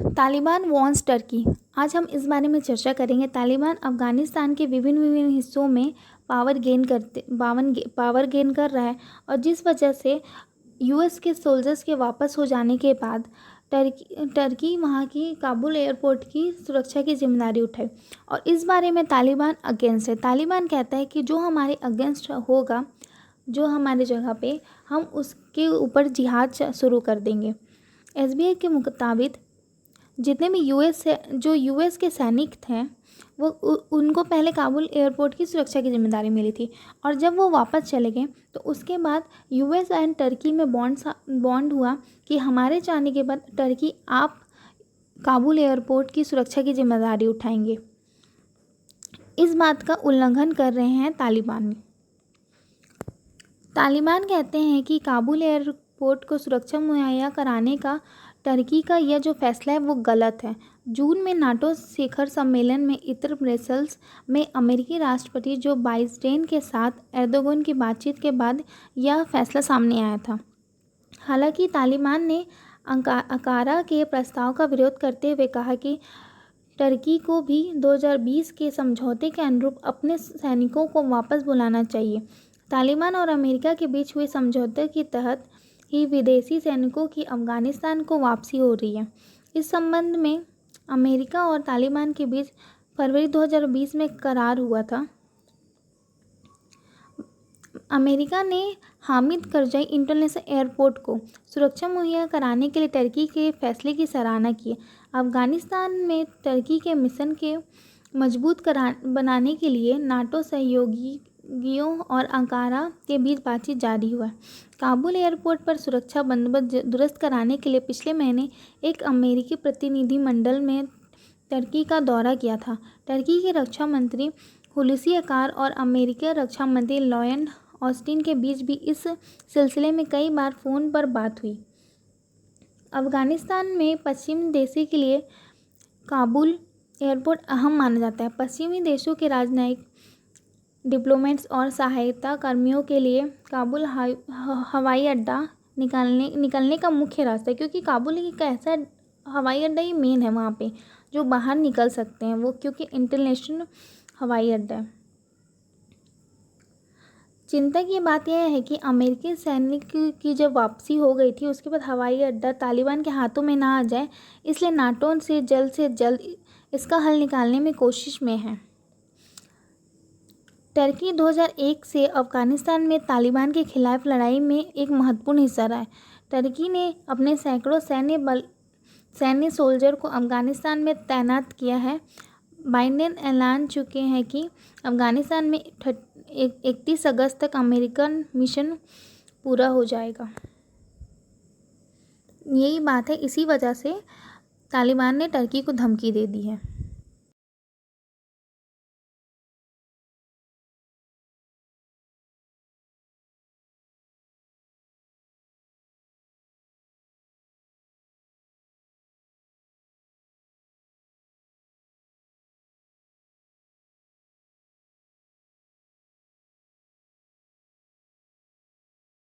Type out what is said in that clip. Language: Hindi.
Taliban once Turkey. आज हम इस बारे में चर्चा करेंगे। तालिबान अफ़गानिस्तान के विभिन्न विभिन्न हिस्सों में पावर गेन कर रहा है और जिस वजह से यूएस के सोल्जर्स के वापस हो जाने के बाद टर्की वहाँ की काबुल एयरपोर्ट की सुरक्षा की जिम्मेदारी उठाई और इस बारे में तालिबान अगेंस्ट है। तालिबान कहता है कि जो हमारे अगेंस्ट होगा, जो हमारे जगह पे, हम उसके ऊपर जिहाद शुरू कर देंगे। एसबीआई के मुताबिक जितने भी यूएस के सैनिक थे वो उनको पहले काबुल एयरपोर्ट की सुरक्षा की जिम्मेदारी मिली थी और जब वो वापस चले गए तो उसके बाद यूएस एंड टर्की में बॉन्ड हुआ कि हमारे जाने के बाद टर्की आप काबुल एयरपोर्ट की सुरक्षा की जिम्मेदारी उठाएंगे। इस बात का उल्लंघन कर रहे हैं तालिबान। तालिबान कहते हैं कि काबुल एयरपोर्ट को सुरक्षा मुहैया कराने का टर्की का यह जो फैसला है वो गलत है। जून में नाटो शिखर सम्मेलन में इतर ब्रसेल्स में अमेरिकी राष्ट्रपति जो बाइडेन के साथ एर्दोगन की बातचीत के बाद यह फैसला सामने आया था। हालांकि तालिबान ने अंकारा के प्रस्ताव का विरोध करते हुए कहा कि टर्की को भी 2020 के समझौते के अनुरूप अपने सैनिकों को वापस बुलाना चाहिए। तालिबान और अमेरिका के बीच हुए समझौते के तहत ही विदेशी सैनिकों की अफ़गानिस्तान को वापसी हो रही है। इस संबंध में अमेरिका और तालिबान के बीच फरवरी 2020 में करार हुआ था। अमेरिका ने हामिद करजाई इंटरनेशनल एयरपोर्ट को सुरक्षा मुहैया कराने के लिए टर्की के फैसले की सराहना की। अफ़गानिस्तान में टर्की के मिशन के मजबूत बनाने के लिए नाटो सहयोगियों और अंकारा के बीच बातचीत जारी हुआ है। काबुल एयरपोर्ट पर सुरक्षा बंदोबस्त दुरुस्त कराने के लिए पिछले महीने एक अमेरिकी प्रतिनिधिमंडल में टर्की का दौरा किया था। टर्की के रक्षा मंत्री हुलूसी अकार और अमेरिकी रक्षा मंत्री लॉयड ऑस्टिन के बीच भी इस सिलसिले में कई बार फ़ोन पर बात हुई। अफ़गानिस्तान में पश्चिमी देशों के लिए काबुल एयरपोर्ट अहम माना जाता है। पश्चिमी देशों के राजनयिक, डिप्लोमेट्स और सहायता कर्मियों के लिए काबुल हवाई अड्डा निकलने का मुख्य रास्ता है, क्योंकि काबुल एक ऐसा हवाई अड्डा ही मेन है वहाँ पे जो बाहर निकल सकते हैं वो, क्योंकि इंटरनेशनल हवाई अड्डा है। चिंता की बात यह है कि अमेरिकी सैनिक की जब वापसी हो गई थी उसके बाद हवाई अड्डा तालिबान के हाथों में ना आ जाए, इसलिए नाटो से जल्द इसका हल निकालने में कोशिश में है। टर्की 2001 से अफ़गानिस्तान में तालिबान के खिलाफ लड़ाई में एक महत्वपूर्ण हिस्सा रहा है। टर्की ने अपने सैकड़ों सैन्य सोल्जर को अफ़गानिस्तान में तैनात किया है। बाइडेन ऐलान चुके हैं कि अफ़गानिस्तान में 31 अगस्त तक अमेरिकन मिशन पूरा हो जाएगा। यही बात है, इसी वजह से तालिबान ने टर्की को धमकी दे दी है।